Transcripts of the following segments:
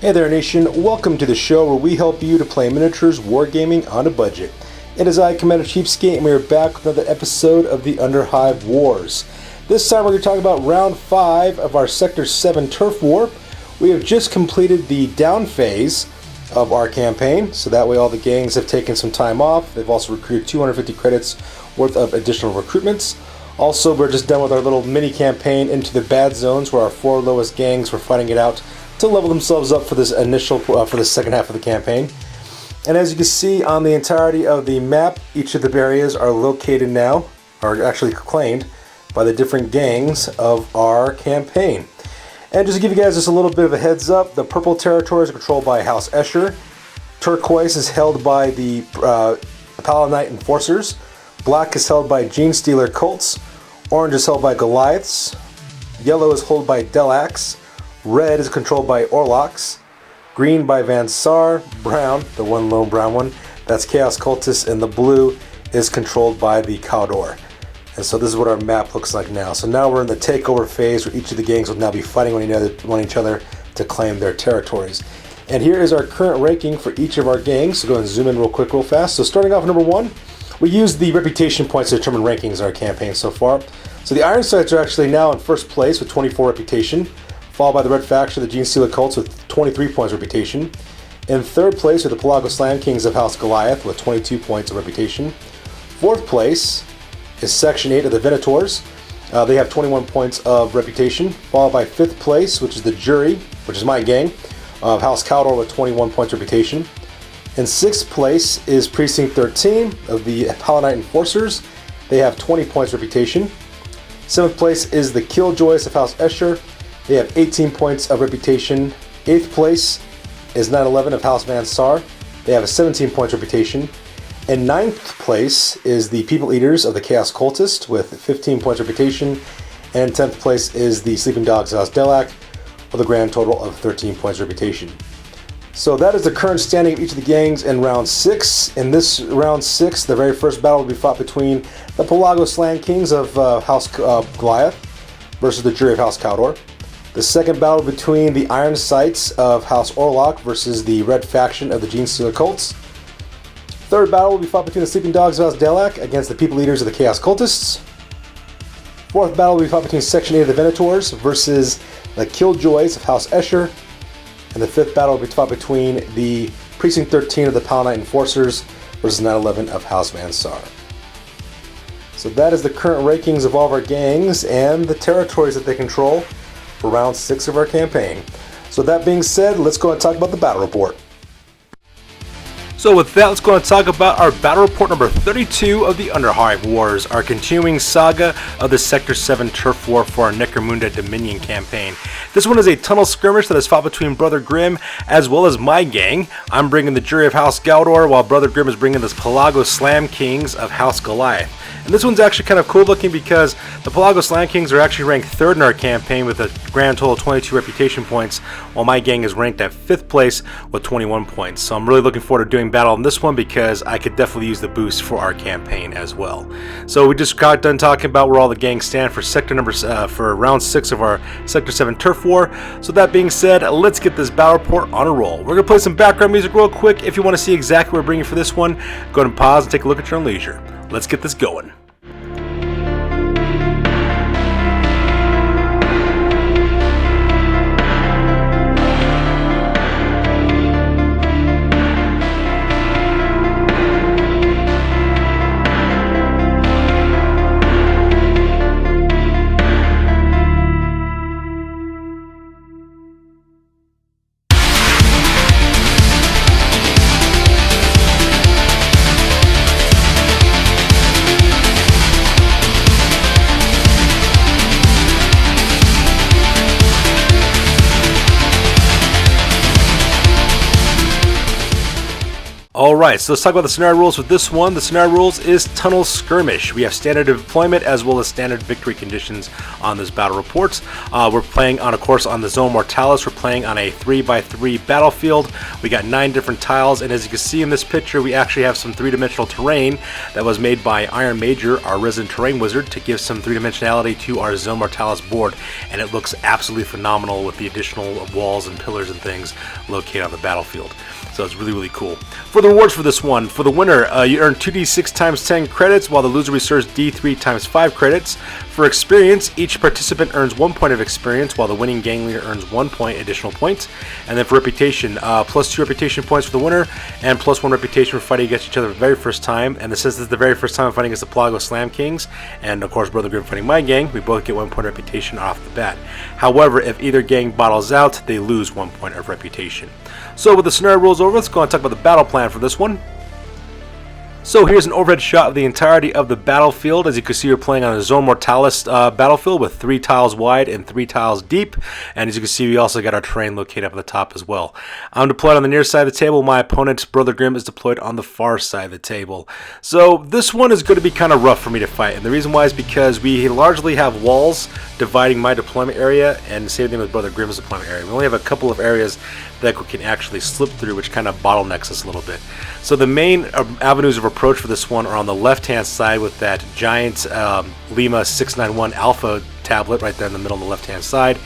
Hey there Nation, welcome to the show where we help you to play miniatures wargaming on a budget. It is I, Commander CheapSkate, and we are back with another episode of the Underhive Wars. This time we're going to talk about round 5 of our Sector 7 Turf War. We have just completed the down phase of our campaign, so that way all the gangs have taken some time off. They've also recruited 250 credits worth of additional recruitments. Also, we're just done with our little mini campaign into the Badzones, where our 4 lowest gangs were fighting it out to level themselves up for this for the second half of the campaign. And as you can see on the entirety of the map, each of the areas are located now, or actually claimed, by the different gangs of our campaign. And just to give you guys just a little bit of a heads up, the purple territories are controlled by House Escher, turquoise is held by the Paladinite Enforcers, black is held by Gene Stealer Cults, orange is held by Goliaths, yellow is held by Delax, red is controlled by Orlocks, green by Van Saar, brown, the one lone brown one, that's Chaos Cultists, and the blue is controlled by the Cawdor. And so this is what our map looks like now. So now we're in the takeover phase where each of the gangs will now be fighting one each other to claim their territories. And here is our current ranking for each of our gangs. So go ahead and zoom in real quick, real fast. So starting off number 1, we use the reputation points to determine rankings in our campaign so far. So the Ironsights are actually now in first place with 24 reputation, followed by the Red Faction, the Gene Stealer Cults with 23 points of reputation. In third place are the Pelago-Slam Kings of House Goliath with 22 points of reputation. Fourth place is Section 8 of the Venators. They have 21 points of reputation, followed by 5th place, which is the Jury, which is my gang, of House Cawdor with 21 points of reputation. In 6th place is Precinct 13 of the Paladinite Enforcers. They have 20 points of reputation. 7th place is the Killjoys of House Escher. They have 18 points of reputation. 8th place is 9/11 of House Van Saar. They have a 17 points reputation. In 9th place is the People Eaters of the Chaos Cultist with 15 points reputation. And in 10th place is the Sleeping Dogs of House Delac with a grand total of 13 points reputation. So that is the current standing of each of the gangs in round 6. In this round 6, the very first battle will be fought between the Pelago-Slam Kings of House Goliath versus the Jury of House Cawdor. The second battle between the Iron Sights of House Orlock versus the Red Faction of the Gene Stealer Cults. Third battle will be fought between the Sleeping Dogs of House Delac against the People Eaters of the Chaos Cultists. Fourth battle will be fought between Section 8 of the Venators versus the Killjoys of House Escher. And the 5th battle will be fought between the Precinct 13 of the Paladinite Enforcers versus 9/11 of House Van Saar. So that is the current rankings of all of our gangs and the territories that they control for round 6 of our campaign. So that being said, let's go and talk about the battle report. So with that, let's go and talk about our battle report number 32 of the Underhive Wars, our continuing saga of the Sector 7 Turf War for our Necromunda Dominion campaign. This one is a tunnel skirmish that is fought between Brother Grimm as well as my gang. I'm bringing the Jury of House Cawdor, while Brother Grimm is bringing the Pelago-Slam Kings of House Goliath. And this one's actually kind of cool looking because the Pelago-Slam Kings are actually ranked 3rd in our campaign with a grand total of 22 reputation points, while my gang is ranked at 5th place with 21 points. So I'm really looking forward to doing battle on this one because I could definitely use the boost for our campaign as well. So we just got done talking about where all the gangs stand for for round 6 of our Sector 7 Turf War. So that being said, let's get this battle report on a roll. We're going to play some background music real quick. If you want to see exactly what we're bringing for this one, go ahead and pause and take a look at your own leisure. Let's get this going. Alright, so let's talk about the scenario rules with this one. The scenario rules is Tunnel Skirmish. We have standard deployment as well as standard victory conditions on this battle report. We're playing on, of course, on the Zone Mortalis. We're playing on a 3x3 battlefield. We got 9 different tiles, and as you can see in this picture, we actually have some 3-dimensional terrain that was made by Iron Major, our resident terrain wizard, to give some 3-dimensionality to our Zone Mortalis board, and it looks absolutely phenomenal with the additional walls and pillars and things located on the battlefield. So it's really, really cool. For the rewards for this one, for the winner, you earn 2d6 times 10 credits, while the loser receives d3 times 5 credits. For experience, each participant earns 1 point of experience, while the winning gang leader earns 1 point additional points. And then for reputation, +2 reputation points for the winner, and +1 reputation for fighting against each other for the very first time. And since this is the very first time I'm fighting against the Pelago-Slam Kings, and of course Brother Grimm fighting my gang, we both get 1 point of reputation off the bat. However, if either gang bottles out, they lose 1 point of reputation. So with the scenario rules over, let's go and talk about the battle plan for this one. So here's an overhead shot of the entirety of the battlefield. As you can see, we're playing on a Zone Mortalis battlefield with 3 tiles wide and 3 tiles deep. And as you can see, we also got our terrain located up at the top as well. I'm deployed on the near side of the table. My opponent, Brother Grimm, is deployed on the far side of the table. So this one is going to be kind of rough for me to fight. And the reason why is because we largely have walls dividing my deployment area, and the same thing with Brother Grimm's deployment area. We only have a couple of areas that we can actually slip through, which kind of bottlenecks us a little bit. So the main avenues of approach for this one are on the left-hand side with that giant Lima 691 Alpha tablet right there in the middle on the left-hand side,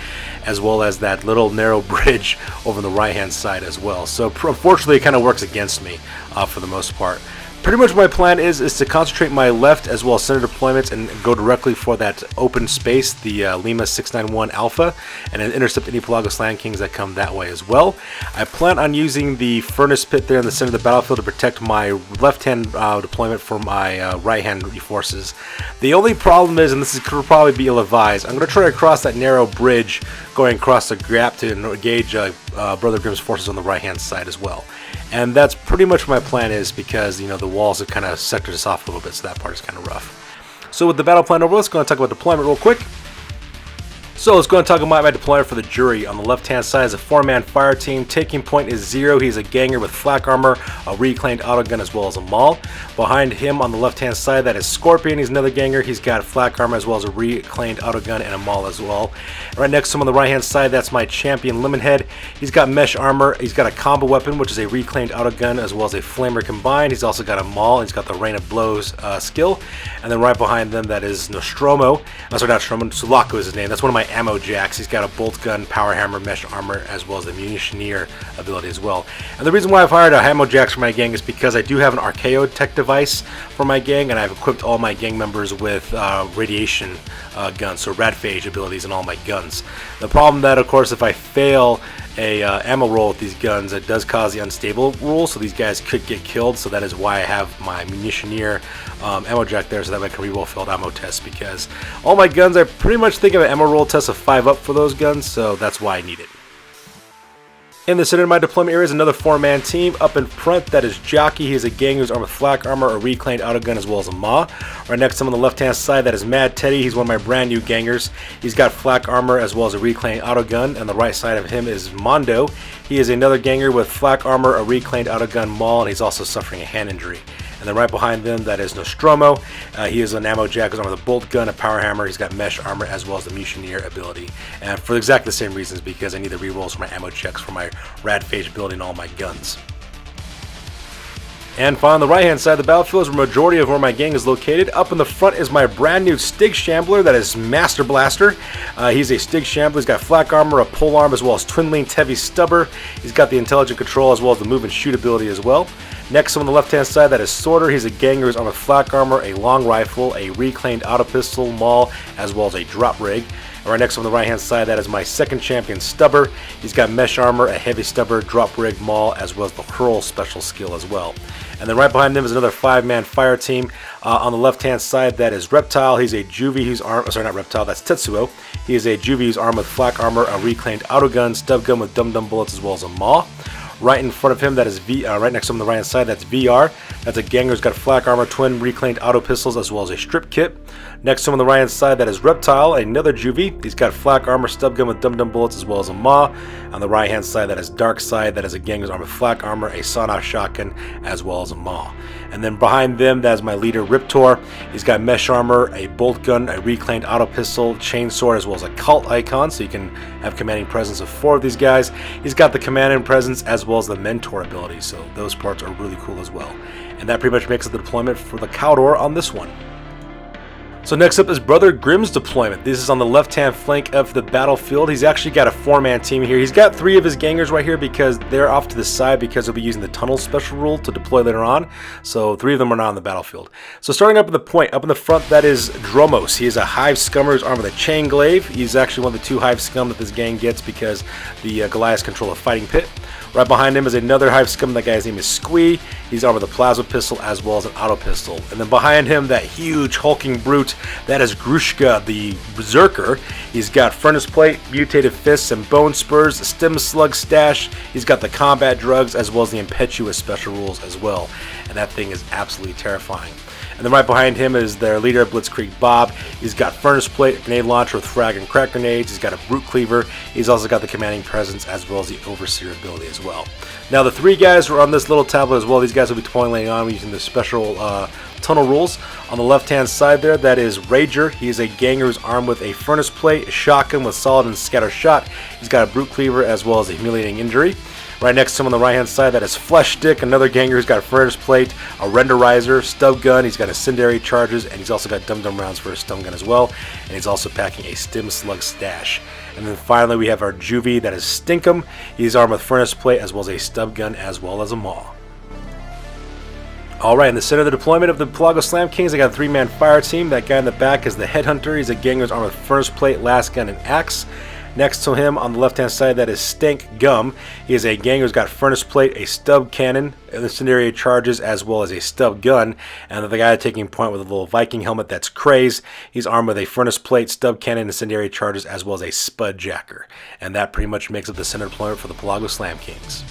as well as that little narrow bridge over on the right-hand side as well. So unfortunately, it kind of works against me for the most part. Pretty much my plan is to concentrate my left as well as center deployments and go directly for that open space, the Lima 691 Alpha, and then intercept any Pelago-Slam Kings that come that way as well. I plan on using the furnace pit there in the center of the battlefield to protect my left-hand deployment from my right-hand forces. The only problem is, and this could probably be ill-advised, I'm going to try to cross that narrow bridge going across the gap to engage Brother Grimm's forces on the right-hand side as well. And that's pretty much what my plan is, because you know the walls have kind of sectored us off a little bit, so that part is kind of rough. So with the battle plan over, let's go and talk about deployment real quick. So let's go and talk about my deployment for the Jury. On the left-hand side is a 4-man fire team. Taking point is 0. He's a ganger with flak armor, a reclaimed autogun, as well as a maul. Behind him on the left-hand side, that is Scorpion. He's another ganger. He's got flak armor as well as a reclaimed autogun and a maul as well. Right next to him on the right-hand side, that's my champion Lemonhead. He's got mesh armor. He's got a combo weapon, which is a reclaimed autogun as well as a flamer combined. He's also got a maul. He's got the rain of blows skill. And then right behind them, that is Nostromo. Sorry, not Nostromo. Sulaco is his name. That's one of my ammo jacks. He's got a bolt gun, power hammer, mesh armor, as well as the munitioneer ability as well. And the reason why I've hired a ammo jacks for my gang is because I do have an Archaeo tech device for my gang, and I've equipped all my gang members with radiation guns, so radphage abilities in all my guns. The problem that, of course, if I fail a ammo roll with these guns, it does cause the unstable rule, so these guys could get killed. So that is why I have my munitioneer ammo jack there, so that I can reroll failed ammo tests, because all my guns, I pretty much think of an ammo roll test of 5 up for those guns, so that's why I need it. In the center of my deployment area is another 4-man team. Up in front, that is Jockey. He is a gang who's armed with flak armor, a reclaimed autogun, as well as a maw. Right next to him on the left-hand side, that is Mad Teddy. He's one of my brand new gangers. He's got flak armor as well as a reclaimed autogun. And the right side of him is Mondo. He is another ganger with flak armor, a reclaimed autogun, maul, and he's also suffering a hand injury. And then right behind them, that is Nostromo. He is an ammo jack, he's armed with a bolt gun, a power hammer. He's got mesh armor as well as the mutineer ability. And for exactly the same reasons, because I need the rerolls for my ammo checks for my radphage ability and all my guns. And finally, on the right-hand side of the battlefield is where the majority of where my gang is located. Up in the front is my brand new Stig Shambler, that is Master Blaster. He's a Stig Shambler. He's got flak armor, a pole arm, as well as twin-linked heavy stubber. He's got the intelligent control as well as the move and shoot ability as well. Next on the left-hand side, that is Sorter. He's a ganger who's armed with flak armor, a long rifle, a reclaimed auto pistol, maul, as well as a drop rig. And right next on the right-hand side, that is my second champion, Stubber. He's got mesh armor, a heavy stubber, drop rig, maul, as well as the hurl special skill as well. And then right behind them is another 5-man fire team. On the left-hand side, that is Reptile. He's a juvie who's armed, sorry, not Reptile, that's Tetsuo. He is a juvie who's armed with flak armor, a reclaimed autogun, stub gun with dum-dum bullets, as well as a maw. Right in front of him, that is right next to him on the right hand side, that's VR. That's a Ganger who's got flak armor, twin reclaimed auto pistols, as well as a strip kit. Next to him on the right hand side, that is Reptile, another Juvie. He's got flak armor, stub gun with dum-dum bullets, as well as a Maw. On the right hand side, that is Dark Side, that is a Ganger's armor, flak armor, a sawn-off shotgun, as well as a Maw. And then behind them, that is my leader, Riptor. He's got mesh armor, a bolt gun, a reclaimed auto pistol, chainsword, as well as a cult icon, so you can have commanding presence of 4 of these guys. He's got the command and presence as well as the mentor ability, so those parts are really cool as well. And that pretty much makes up the deployment for the Cawdor on this one. So next up is Brother Grimm's deployment. This is on the left-hand flank of the battlefield. He's actually got a 4-man team here. He's got 3 of his Gangers right here because they're off to the side because he'll be using the Tunnel special rule to deploy later on. So 3 of them are not on the battlefield. So starting up in the point, up in the front, that is Dromos. He is a Hive Scummer who's armed with a Chain Glaive. He's actually one of the 2 Hive Scum that this gang gets because the Goliaths control a Fighting Pit. Right behind him is another Hive Scum. That guy's name is Squee. He's armed with a plasma pistol as well as an auto pistol. And then behind him, that huge hulking brute, that is Grushka, the Berserker. He's got Furnace Plate, Mutated Fists, and Bone Spurs, Stem Slug Stash. He's got the Combat Drugs as well as the Impetuous special rules as well. And that thing is absolutely terrifying. And then right behind him is their leader, Blitzkrieg Bob. He's got Furnace Plate, a grenade launcher with frag and crack grenades. He's got a Brute Cleaver. He's also got the commanding presence as well as the Overseer ability as well. Now the 3 guys who are on this little tablet as well. These guys will be deploying later on using the special tunnel rules. On the left-hand side there, that is Rager. He is a Ganger who's armed with a Furnace Plate, a shotgun with solid and scatter shot. He's got a Brute Cleaver as well as a humiliating injury. Right next to him on the right-hand side, that is Flesh Stick, another Ganger who's got a Furnace Plate, a Renderizer, Stub Gun. He's got incendiary charges, and he's also got dum-dum rounds for his stun gun as well. And he's also packing a Stem Slug Stash. And then finally, we have our Juvie, that is Stinkum. He's armed with Furnace Plate as well as a Stub Gun as well as a Maw. Alright, in the center of the deployment of the Pelago-Slam Kings, I got a 3-man fire team. That guy in the back is the Headhunter. He's a Ganger who's armed with Furnace Plate, Last Gun, and Axe. Next to him on the left hand side, that is Stank Gum. He is a Ganger who's got Furnace Plate, a Stub Cannon, incendiary charges, as well as a Stub Gun. And the guy taking point with a little Viking helmet, that's Craze. He's armed with a Furnace Plate, Stub Cannon, incendiary charges, as well as a Spud Jacker. And that pretty much makes up the center deployment for the Pelago-Slam Kings.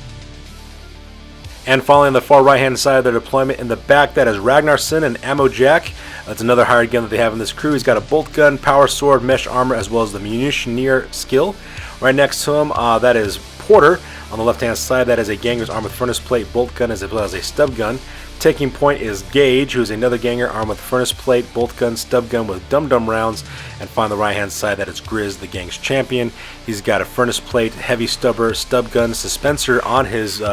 And finally, on the far right-hand side of their deployment in the back, that is Ragnarsson and Ammo Jack. That's another hired gun that they have in this crew. He's got a bolt gun, power sword, mesh armor, as well as the munitioneer skill. Right next to him, that is Porter. On the left-hand side, that is a Ganger's armed with Furnace Plate, bolt gun, as well as a stub gun. Taking point is Gage, who is another Ganger armed with Furnace Plate, bolt gun, stub gun with dum-dum rounds. And finally, on the right-hand side, that is Grizz, the gang's champion. He's got a Furnace Plate, heavy stubber, stub gun, suspensor on his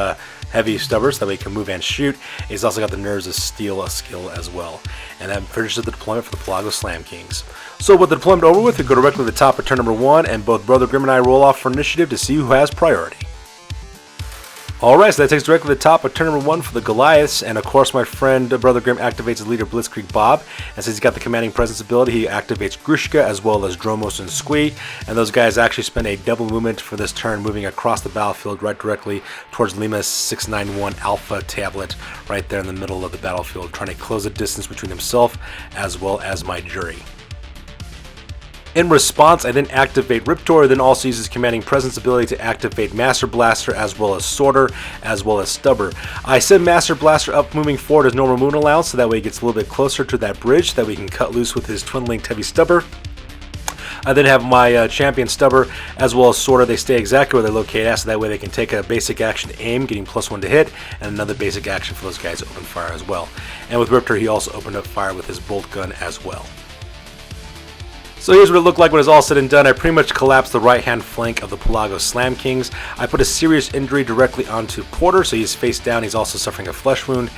heavy stubber so that way he can move and shoot. He's also got the Nerves of Steel skill as well. And that finishes the deployment for the Pelago-Slam Kings. So with the deployment over with, we go directly to the top of turn number 1, and both Brother Grimm and I roll off for initiative to see who has priority. Alright, so that takes directly to the top of turn number 1 for the Goliaths, and of course my friend Brother Grimm activates his leader Blitzkrieg Bob, and since he's got the commanding presence ability, he activates Grushka as well as Dromos and Squee, and those guys actually spend a double movement for this turn, moving across the battlefield right directly towards Lima 691 Alpha tablet, right there in the middle of the battlefield, trying to close the distance between himself as well as my jury. In response, I then activate Riptor, then also uses commanding presence ability to activate Master Blaster as well as Sorter as well as Stubber. I send Master Blaster up moving forward as normal moon allowance, so that way he gets a little bit closer to that bridge that we can cut loose with his twin-linked heavy stubber. I then have my champion Stubber as well as Sorter. They stay exactly where they're located at, so that way they can take a basic action to aim, getting +1 to hit, and another basic action for those guys to open fire as well. And with Riptor, he also opened up fire with his bolt gun as well. So here's what it looked like when it's all said and done. I pretty much collapsed the right-hand flank of the Pelago-Slam Kings. I put a serious injury directly onto Porter, so he's face down. He's also suffering a flesh wound.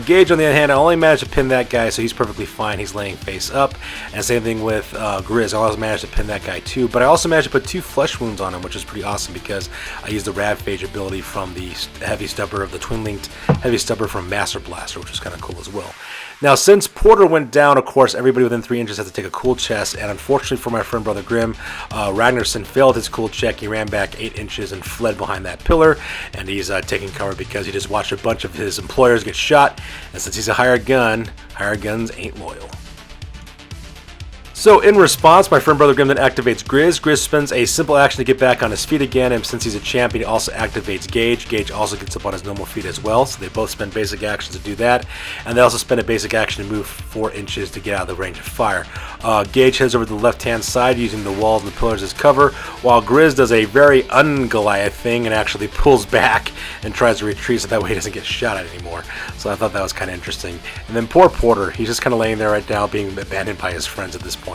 Gage, on the other hand, I only managed to pin that guy, so he's perfectly fine. He's laying face up. And same thing with Grizz. I also managed to pin that guy too, but I also managed to put 2 flesh wounds on him, which is pretty awesome because I used the Ravage ability from the heavy stubber of the twin-linked heavy stubber from Master Blaster, which is kind of cool as well. Now, since Porter went down, of course, everybody within 3 inches has to take a cool chest, and unfortunately for my friend Brother Grimm, Ragnarsson failed his cool check. He ran back 8 inches and fled behind that pillar, and he's taking cover because he just watched a bunch of his employers get shot, and since he's a hired gun, hired guns ain't loyal. So in response, my friend Brother Grim then activates Grizz. Grizz spends a simple action to get back on his feet again, and since he's a champion, he also activates Gage. Gage also gets up on his normal feet as well, so they both spend basic actions to do that, and they also spend a basic action to move 4 inches to get out of the range of fire. Gage heads over to the left-hand side using the walls and the pillars as cover, while Grizz does a very un-Goliath thing and actually pulls back and tries to retreat so that way he doesn't get shot at anymore. So I thought that was kind of interesting. And then poor Porter, he's just kind of laying there right now being abandoned by his friends at this point.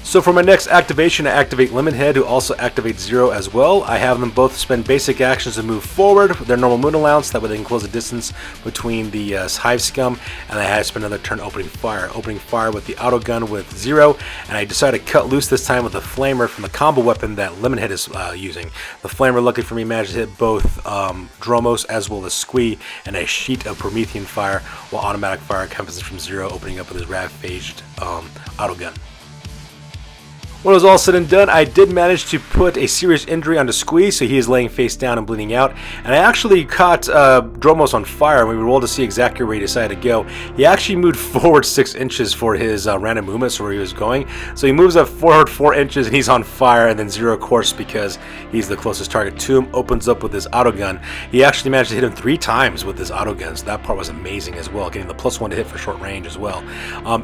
So for my next activation, I activate Lemonhead, who also activates Zero as well. I have them both spend basic actions to move forward with their normal moon allowance, that way they can close the distance between the Hive Scum, and I had to spend another turn opening fire with the auto gun with Zero, and I decided to cut loose this time with the Flamer from the combo weapon that Lemonhead is using. The Flamer, luckily for me, managed to hit both Dromos as well as Squee, and a sheet of Promethean fire, while automatic fire encompasses from Zero, opening up with his ravaged auto gun. When it was all said and done, I did manage to put a serious injury onto Squee, so he is laying face down and bleeding out. And I actually caught Dromos on fire, and we rolled to see exactly where he decided to go. He actually moved forward 6 inches for his random movements where he was going. So he moves up forward 4 inches, and he's on fire, and then Zero, of course, because he's the closest target to him, opens up with his auto gun. He actually managed to hit him 3 times with his auto gun, so that part was amazing as well, getting the +1 to hit for short range as well.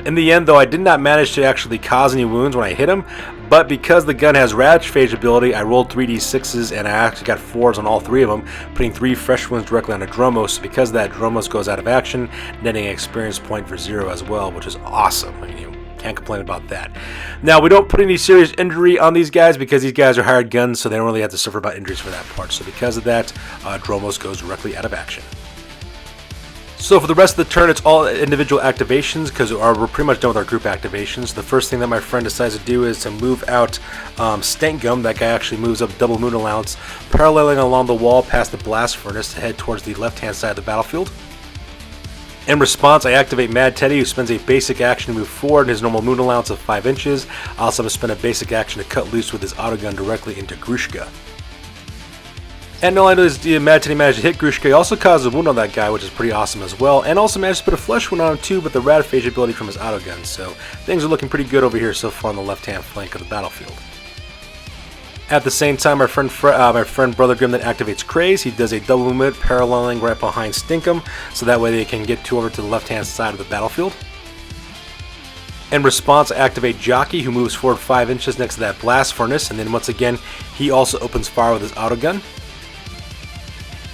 In the end, though, I did not manage to actually cause any wounds when I hit him, but because the gun has Ravage ability, I rolled 3d6s and I actually got 4s on all 3 of them, putting 3 fresh wounds directly onto Dromos. So because of that, Dromos goes out of action, netting an experience point for Zero as well, which is awesome. I mean, you can't complain about that. Now, we don't put any serious injury on these guys because these guys are hired guns, so they don't really have to suffer about injuries for that part. So because of that, Dromos goes directly out of action. So for the rest of the turn, it's all individual activations because we're pretty much done with our group activations. The first thing that my friend decides to do is to move out Stank Gum. That guy actually moves up double moon allowance, paralleling along the wall past the blast furnace to head towards the left-hand side of the battlefield. In response, I activate Mad Teddy, who spends a basic action to move forward in his normal moon allowance of 5 inches. I also have to spend a basic action to cut loose with his autogun directly into Grushka. And not only does Mad Teddy manage to hit Grushka, he also causes a wound on that guy, which is pretty awesome as well, and also managed to put a flesh wound on him too with the Ravage ability from his auto gun, so things are looking pretty good over here so far on the left-hand flank of the battlefield. At the same time, my friend Brother Grim then activates Craze. He does a double movement paralleling right behind Stinkum, so that way they can get over to the left-hand side of the battlefield. In response, I activate Jockey, who moves forward 5 inches next to that blast furnace, and then once again, he also opens fire with his auto gun.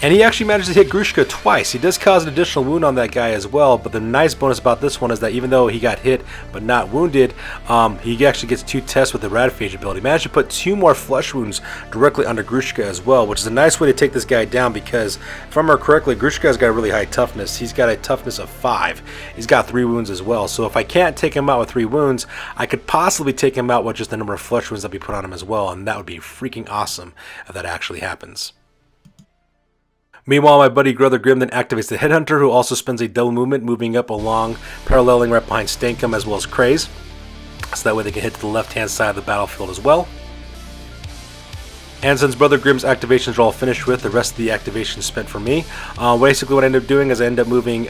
And he actually managed to hit Grushka twice. He does cause an additional wound on that guy as well, but the nice bonus about this one is that even though he got hit but not wounded, he actually gets 2 tests with the Ravage ability. He managed to put 2 more flesh wounds directly under Grushka as well, which is a nice way to take this guy down because, if I remember correctly, Grushka's got a really high toughness. He's got a toughness of 5. He's got 3 wounds as well, so if I can't take him out with 3 wounds, I could possibly take him out with just the number of flesh wounds that we put on him as well, and that would be freaking awesome if that actually happens. Meanwhile, my buddy Brother Grim then activates the Headhunter, who also spends a double movement, moving up along, paralleling right behind Stankum as well as Craze, so that way they can hit to the left-hand side of the battlefield as well. And since Brother Grimm's activations are all finished with, the rest of the activations spent for me. Basically what I end up doing is I end up moving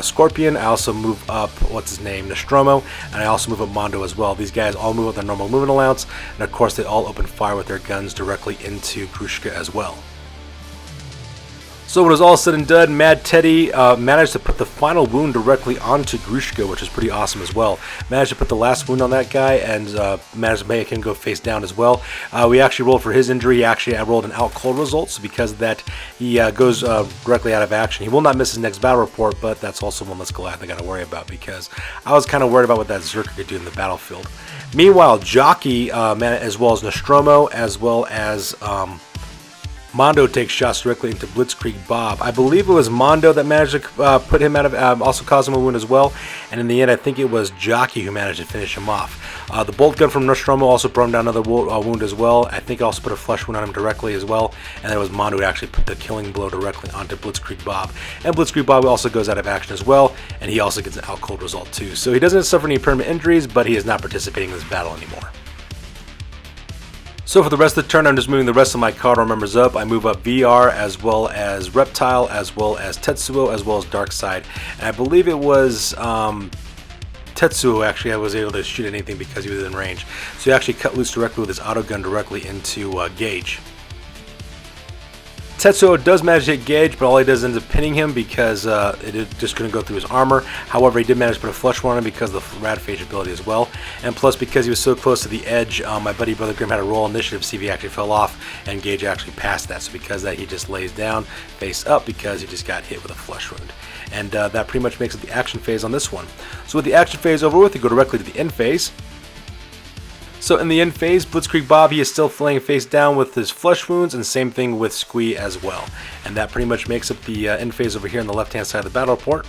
Scorpion, I also move up, Nostromo, and I also move up Mondo as well. These guys all move with their normal movement allowance, and of course they all open fire with their guns directly into Grushka as well. So when it was all said and done, Mad Teddy managed to put the final wound directly onto Grushka, which is pretty awesome as well. Managed to put the last wound on that guy and managed to make him go face down as well. We actually rolled for his injury. I rolled an out cold result, so because of that, he goes directly out of action. He will not miss his next battle report, but that's also one less Goliath I got to worry about because I was kind of worried about what that Zerker could do in the battlefield. Meanwhile, Jockey, as well as Nostromo, as well as Mondo takes shots directly into Blitzkrieg Bob. I believe it was Mondo that managed to put him out of, also caused him a wound as well. And in the end, I think it was Jockey who managed to finish him off. The bolt gun from Nostromo also brought him down another wound as well. I think it also put a flesh wound on him directly as well. And then it was Mondo who actually put the killing blow directly onto Blitzkrieg Bob. And Blitzkrieg Bob also goes out of action as well. And he also gets an out cold result too. So he doesn't suffer any permanent injuries, but he is not participating in this battle anymore. So for the rest of the turn, I'm just moving the rest of my Cawdor members up. I move up VR as well as Reptile, as well as Tetsuo, as well as Darkseid. And I believe it was Tetsuo Tetsuo actually was able to shoot anything because he was in range. So he actually cut loose directly with his auto gun directly into Gage. Tetsuo does manage to hit Gage, but all he does ends up pinning him because it just couldn't go through his armor. However, he did manage to put a flush one on him because of the Radphage ability as well. And plus, because he was so close to the edge, my buddy Brother Grimm had a roll initiative to see if he actually fell off, and Gage actually passed that. So because of that, he just lays down, face up, because he just got hit with a flush wound. And that pretty much makes it the action phase on this one. So with the action phase over with, we go directly to the end phase. So in the end phase, Blitzkrieg Bob, he is still laying face down with his flesh wounds, and same thing with Squee as well. And that pretty much makes up the end phase over here on the left-hand side of the battle report.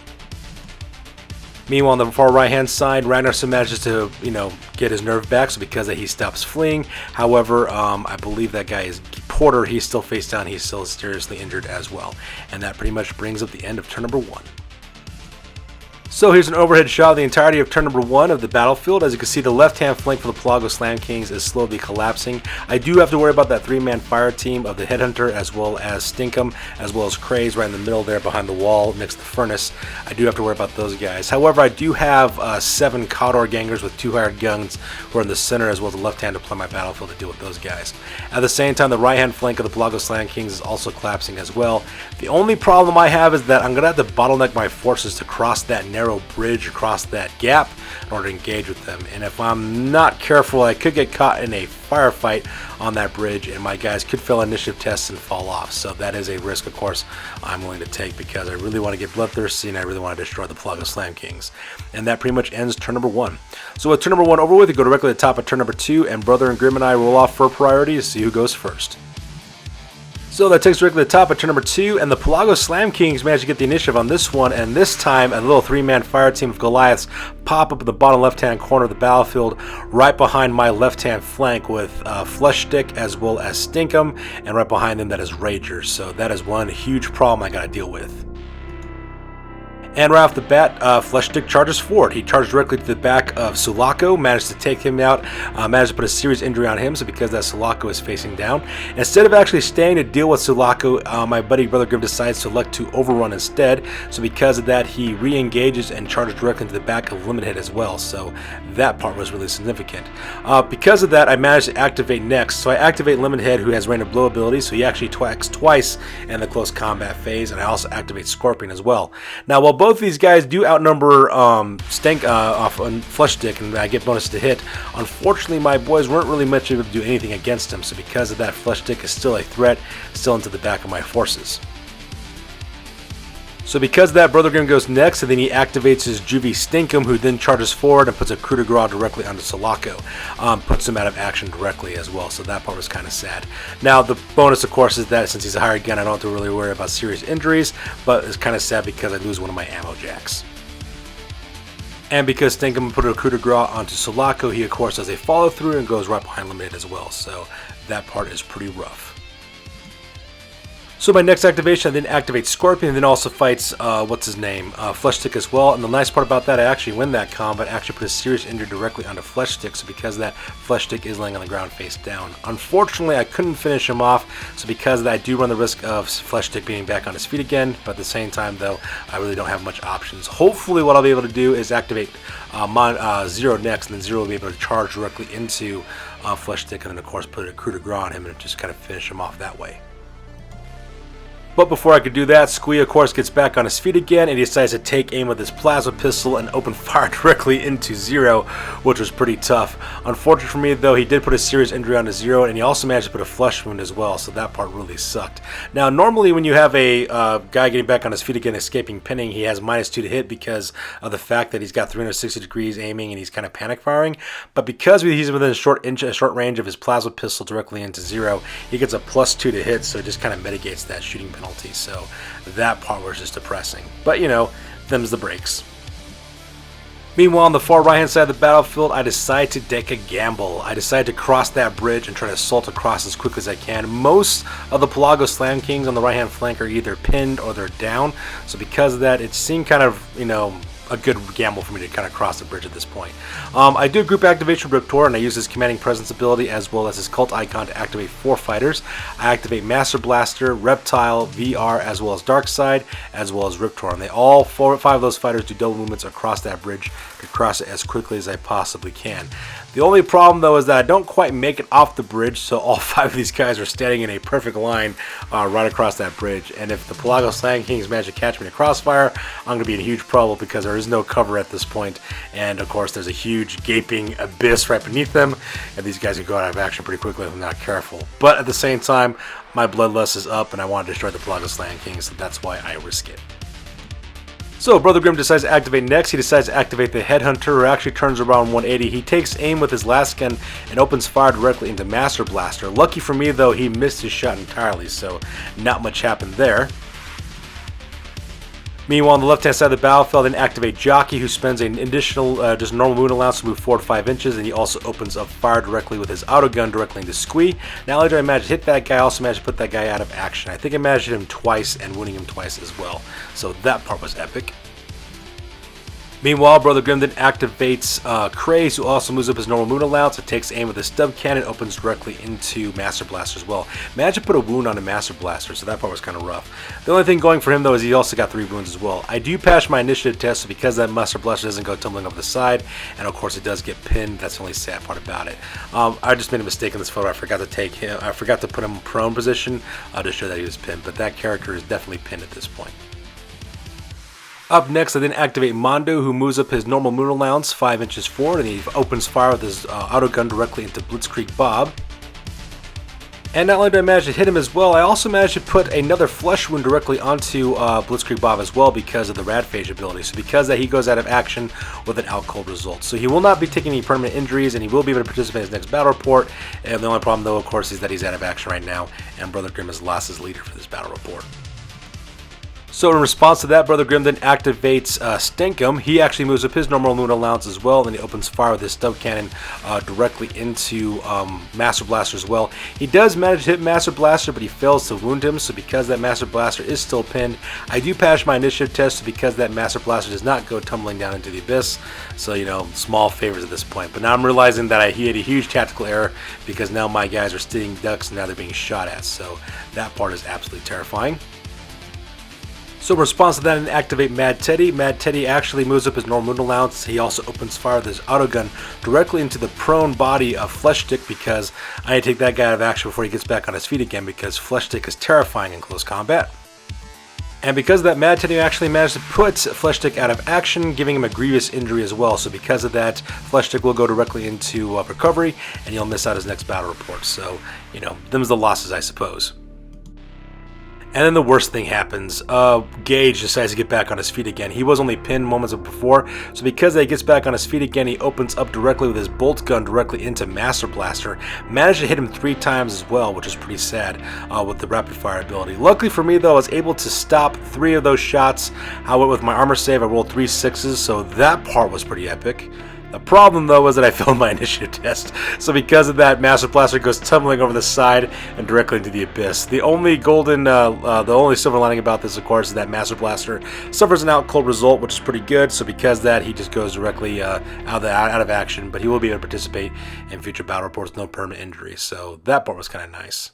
Meanwhile, on the far right-hand side, Ragnarsson manages to, get his nerve back, so because of that, he stops fleeing. However, I believe that guy is Porter. He's still face down. He's still seriously injured as well. And that pretty much brings up the end of turn number 1. So here's an overhead shot of the entirety of turn number 1 of the battlefield. As you can see, the left-hand flank for the Pelago-Slam Kings is slowly collapsing. I do have to worry about that 3-man fire team of the Headhunter, as well as Stinkum, as well as Craze right in the middle there behind the wall next to the furnace. I do have to worry about those guys. However, I do have 7 Cawdor gangers with 2 hired guns who are in the center, as well as the left-hand to play my battlefield to deal with those guys. At the same time, the right-hand flank of the Pelago-Slam Kings is also collapsing as well. The only problem I have is that I'm going to have to bottleneck my forces to cross that narrow bridge across that gap in order to engage with them, and if I'm not careful, I could get caught in a firefight on that bridge, and my guys could fail initiative tests and fall off. So that is a risk, of course, I'm willing to take, because I really want to get bloodthirsty and I really want to destroy the Pelago-Slam Kings. And that pretty much ends turn number 1. So with turn number 1 over with, we go directly to the top of turn number 2, and Brother and Grimm and I roll off for priority to see who goes first. So that takes directly to the top of turn number 2, and the Pelago-Slam Kings managed to get the initiative on this one, and this time a little 3-man fire team of Goliaths pop up in the bottom left-hand corner of the battlefield, right behind my left-hand flank with Flesh Stick as well as Stinkum, and right behind them that is Rager. So that is one huge problem I got to deal with. And right off the bat, Flesh Stick charges forward. He charged directly to the back of Sulaco, managed to take him out, managed to put a serious injury on him, so because that Sulaco is facing down. Instead of actually staying to deal with Sulaco, my buddy Brother Grimm decides to elect to overrun instead, so because of that, he re-engages and charges directly into the back of Limit Head as well, so that part was really significant. Because of that, I managed to activate next, so I activate Limit Head, who has Rain of Blow ability, so he actually attacks twice in the close combat phase, and I also activate Scorpion as well. Now, while both of these guys do outnumber Stank off on Flesh Stick, and I get bonus to hit, unfortunately my boys weren't really much able to do anything against him, so because of that, Flesh Stick is still a threat, still into the back of my forces. So because of that, Brother Grimm goes next, and then he activates his Juvie Stinkum, who then charges forward and puts a coup de grace directly onto Sulaco. Puts him out of action directly as well, so that part was kind of sad. Now, the bonus, of course, is that since he's a hired gun, I don't have to really worry about serious injuries, but it's kind of sad because I lose one of my ammo jacks. And because Stinkum put a coup de grace onto Sulaco, he, of course, does a follow-through and goes right behind Limited as well, so that part is pretty rough. So my next activation, I then activate Scorpion, and then also fights, Flesh Stick as well. And the nice part about that, I actually win that combat, actually put a serious injury directly onto Flesh Stick, so because of that, Flesh Stick is laying on the ground face down. Unfortunately, I couldn't finish him off, so because of that, I do run the risk of Flesh Stick being back on his feet again, but at the same time, though, I really don't have much options. Hopefully, what I'll be able to do is activate Zero next, and then Zero will be able to charge directly into Flesh Stick, and then, of course, put a coup de grace on him and just kind of finish him off that way. But before I could do that, Squee, of course, gets back on his feet again, and he decides to take aim with his plasma pistol and open fire directly into Zero, which was pretty tough. Unfortunately for me, though, he did put a serious injury onto Zero, and he also managed to put a flesh wound as well, so that part really sucked. Now, normally when you have a guy getting back on his feet again, escaping pinning, he has -2 to hit because of the fact that he's got 360 degrees aiming and he's kind of panic firing. But because he's within a short range of his plasma pistol directly into Zero, he gets a +2 to hit, so it just kind of mitigates that shooting penalty. So that part was just depressing. But, them's the breaks. Meanwhile, on the far right-hand side of the battlefield, I decide to take a gamble. I decide to cross that bridge and try to assault across as quick as I can. Most of the Pelago-Slam Kings on the right-hand flank are either pinned or they're down. So because of that, it seemed kind of, a good gamble for me to kind of cross the bridge at this point. I do group activation with Riptor, and I use his commanding presence ability as well as his cult icon to activate 4 fighters. I activate Master Blaster, Reptile, VR, as well as Darkside, as well as Riptor, and they all 5 of those fighters do double movements across that bridge across it as quickly as I possibly can. The only problem though is that I don't quite make it off the bridge, so all 5 of these guys are standing in a perfect line right across that bridge, and if the Pelago-Slam Kings manage to catch me in a crossfire, I'm going to be in huge trouble because there is no cover at this point, and of course there's a huge gaping abyss right beneath them, and these guys can go out of action pretty quickly if I'm not careful. But at the same time, my bloodlust is up and I want to destroy the Pelago-Slam Kings, so that's why I risk it. So Brother Grimm decides to activate next. He decides to activate the Headhunter, who actually turns around 180. He takes aim with his last gun and opens fire directly into Master Blaster. Lucky for me though, he missed his shot entirely, so not much happened there. Meanwhile, on the left-hand side of the battlefield, then activate Jockey, who spends an additional just normal movement allowance to move forward 5 inches, and he also opens up fire directly with his auto gun directly into Squee. Not only did I manage to hit that guy, I also managed to put that guy out of action. I think I managed to hit him twice and winning him twice as well, so that part was epic. Meanwhile, Brother Grimm then activates Craze, who also moves up his normal movement allowance. It takes aim with his stub cannon, opens directly into Master Blaster as well. Managed to put a wound on a Master Blaster, so that part was kind of rough. The only thing going for him though is he also got 3 wounds as well. I do pass my initiative test, so because that Master Blaster doesn't go tumbling over the side, and of course it does get pinned, that's the only sad part about it. I just made a mistake in this photo. I forgot to put him in prone position to show that he was pinned, but that character is definitely pinned at this point. Up next, I then activate Mondo, who moves up his normal movement allowance 5 inches forward, and he opens fire with his auto gun directly into Blitzkrieg Bob. And not only did I manage to hit him as well, I also managed to put another flesh wound directly onto Blitzkrieg Bob as well because of the Radphage ability. So because that, he goes out of action with an out cold result. So he will not be taking any permanent injuries, and he will be able to participate in his next battle report. And the only problem though, of course, is that he's out of action right now, and Brother Grimm has lost his leader for this battle report. So in response to that, Brother Grimm then activates Stinkum. He actually moves up his normal movement allowance as well, and then he opens fire with his stub cannon directly into Master Blaster as well. He does manage to hit Master Blaster, but he fails to wound him, so because that Master Blaster is still pinned, I do pass my initiative test, so because that Master Blaster does not go tumbling down into the abyss, so you know, small favors at this point. But now I'm realizing that he had a huge tactical error, because now my guys are sitting ducks and now they're being shot at, so that part is absolutely terrifying. So in response to that, and activate Mad Teddy. Mad Teddy actually moves up his normal movement allowance. He also opens fire with his auto gun directly into the prone body of Fleshstick, because I need to take that guy out of action before he gets back on his feet again, because Fleshstick is terrifying in close combat. And because of that, Mad Teddy actually managed to put Fleshstick out of action, giving him a grievous injury as well. So because of that, Fleshstick will go directly into recovery, and he'll miss out his next battle report. So, you know, them's the losses, I suppose. And then the worst thing happens. Gage decides to get back on his feet again. He was only pinned moments before, so because he gets back on his feet again, he opens up directly with his bolt gun directly into Master Blaster. Managed to hit him 3 times as well, which is pretty sad with the rapid fire ability. Luckily for me though, I was able to stop 3 of those shots. However, with my armor save, I rolled 3 6s, so that part was pretty epic. The problem though was that I failed my initiative test, so because of that, Master Blaster goes tumbling over the side and directly into the abyss. The only silver lining about this, of course, is that Master Blaster suffers an out cold result, which is pretty good. So because of that, he just goes directly out of action, but he will be able to participate in future battle reports, no permanent injuries. So that part was kind of nice.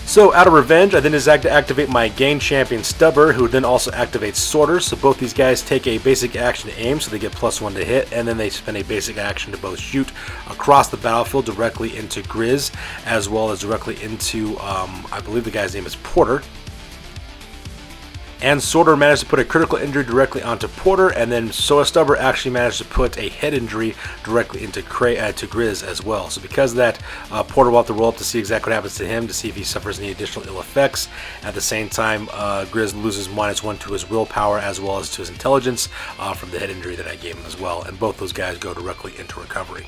So out of revenge, I then decide to activate my Gain Champion Stubber, who then also activates Sorter. So both these guys take a basic action to aim, so they get +1 to hit, and then they spend a basic action to both shoot across the battlefield directly into Grizz, as well as directly into, I believe the guy's name is Porter. And Sorter managed to put a critical injury directly onto Porter, and then Stubber actually managed to put a head injury directly into Grizz as well. So because of that, Porter will have to roll up to see exactly what happens to him, to see if he suffers any additional ill effects. At the same time, Grizz loses -1 to his willpower as well as to his intelligence from the head injury that I gave him as well. And both those guys go directly into recovery.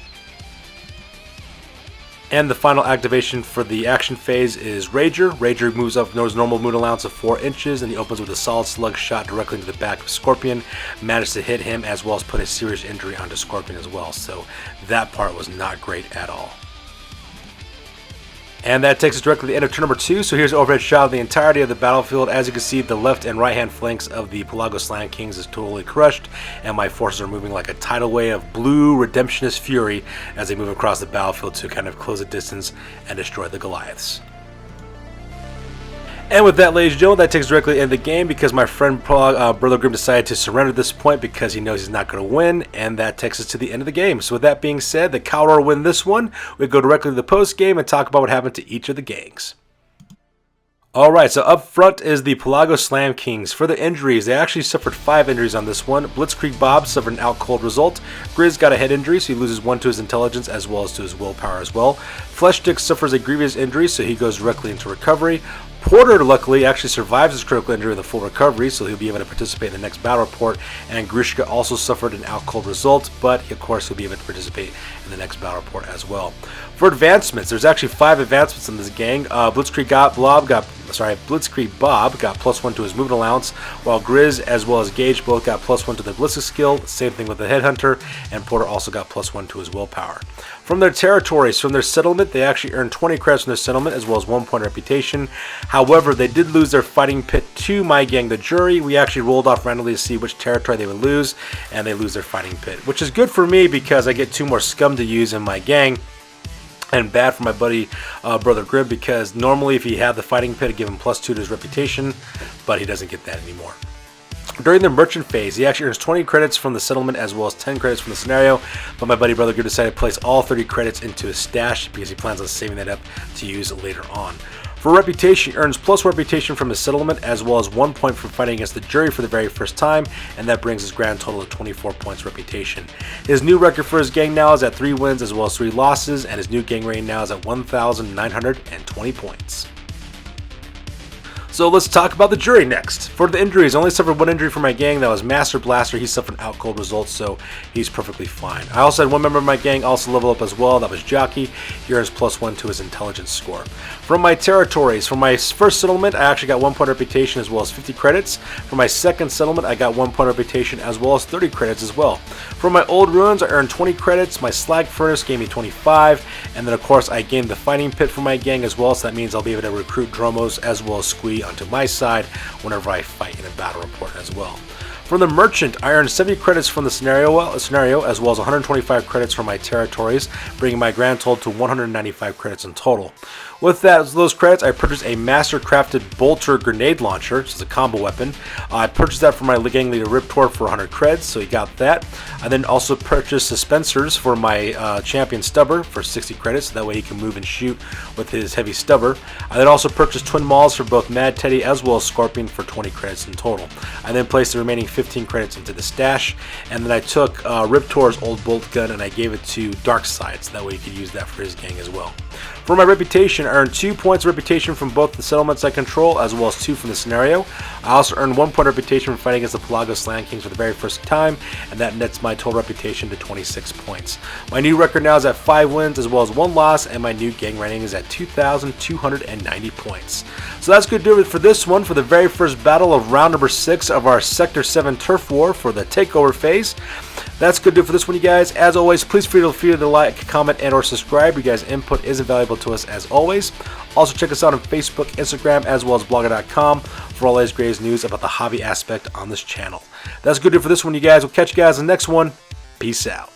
And the final activation for the action phase is Rager. Rager moves up his normal movement allowance of 4 inches, and he opens with a solid slug shot directly into the back of Scorpion. Managed to hit him as well as put a serious injury onto Scorpion as well. So that part was not great at all. And that takes us directly to the end of turn number 2. So here's an overhead shot of the entirety of the battlefield. As you can see, the left and right hand flanks of the Pelago-Slam Kings is totally crushed, and my forces are moving like a tidal wave of blue redemptionist fury as they move across the battlefield to kind of close the distance and destroy the Goliaths. And with that, ladies and gentlemen, that takes directly into the game because my friend Brother Grim decided to surrender at this point because he knows he's not going to win, and that takes us to the end of the game. So with that being said, the Cawdor win this one. We go directly to the post game and talk about what happened to each of the gangs. Alright, so up front is the Pelago-Slam Kings. For the injuries, they actually suffered 5 injuries on this one. Blitzkrieg Bob suffered an out cold result. Grizz got a head injury, so he loses 1 to his intelligence as well as to his willpower as well. Fleshstick suffers a grievous injury, so he goes directly into recovery. Porter, luckily, actually survives his critical injury with a full recovery, so he'll be able to participate in the next battle report. And Grishka also suffered an out cold result, but of course he'll be able to participate in the next battle report as well. For advancements, there's actually 5 advancements in this gang. Blitzkrieg Bob got +1 to his movement allowance, while Grizz as well as Gage both got +1 to their ballistic skill. Same thing with the Headhunter, and Porter also got +1 to his willpower. From their territories, from their settlement, they actually earned 20 credits from their settlement as well as 1 point reputation. However, they did lose their fighting pit to my gang, the Jury. We actually rolled off randomly to see which territory they would lose, and they lose their fighting pit, which is good for me because I get 2 more scum to use in my gang. And bad for my buddy Brother Grib because normally if he had the fighting pit, it'd give him +2 to his reputation, but he doesn't get that anymore. During the merchant phase, he actually earns 20 credits from the settlement as well as 10 credits from the scenario, but my buddy Brother Grib decided to place all 30 credits into his stash because he plans on saving that up to use later on. For reputation, he earns +1 reputation from his settlement as well as 1 point from fighting against the Jury for the very first time, and that brings his grand total to 24 points reputation. His new record for his gang now is at 3 wins as well as 3 losses, and his new gang rating now is at 1,920 points. So let's talk about the Jury next. For the injuries, I only suffered 1 injury for my gang. That was Master Blaster. He suffered an out cold result, so he's perfectly fine. I also had 1 member of my gang also level up as well. That was Jockey. He earns +1 to his intelligence score. From my territories, for my first settlement, I actually got 1 point reputation as well as 50 credits. For my second settlement, I got 1 point reputation as well as 30 credits as well. For my old ruins, I earned 20 credits. My slag furnace gave me 25, and then of course I gained the fighting pit for my gang as well, so that means I'll be able to recruit Dromos as well as Squee onto my side whenever I fight in a battle report as well. From the merchant, I earned 70 credits from the scenario as well as 125 credits from my territories, bringing my grand total to 195 credits in total. With those credits, I purchased a master crafted bolter grenade launcher, which is a combo weapon. I purchased that for my gang leader Riptor for 100 creds, so he got that. I then also purchased suspensors for my champion Stubber for 60 credits, so that way he can move and shoot with his heavy stubber. I then also purchased twin mauls for both Mad Teddy as well as Scorpion for 20 credits in total. I then placed the remaining 15 credits into the stash, and then I took Riptor's old bolt gun and I gave it to Darkside, so that way he could use that for his gang as well. For my reputation, I earned 2 points of reputation from both the settlements I control, as well as 2 from the scenario. I also earned 1 point of reputation from fighting against the Pelago-Slam Kings for the very first time, and that nets my total reputation to 26 points. My new record now is at 5 wins, as well as 1 loss, and my new gang rating is at 2,290 points. So that's good to do it for this one, for the very first battle of round number 6 of our Sector 7 Turf War for the Takeover Phase. That's good to do for this one, you guys. As always, please feel free to like, comment, and or subscribe. You guys' input is invaluable to us as always. Also, check us out on Facebook, Instagram, as well as blogger.com for all the latest greatest news about the hobby aspect on this channel. That's good to do for this one, you guys. We'll catch you guys in the next one. Peace out.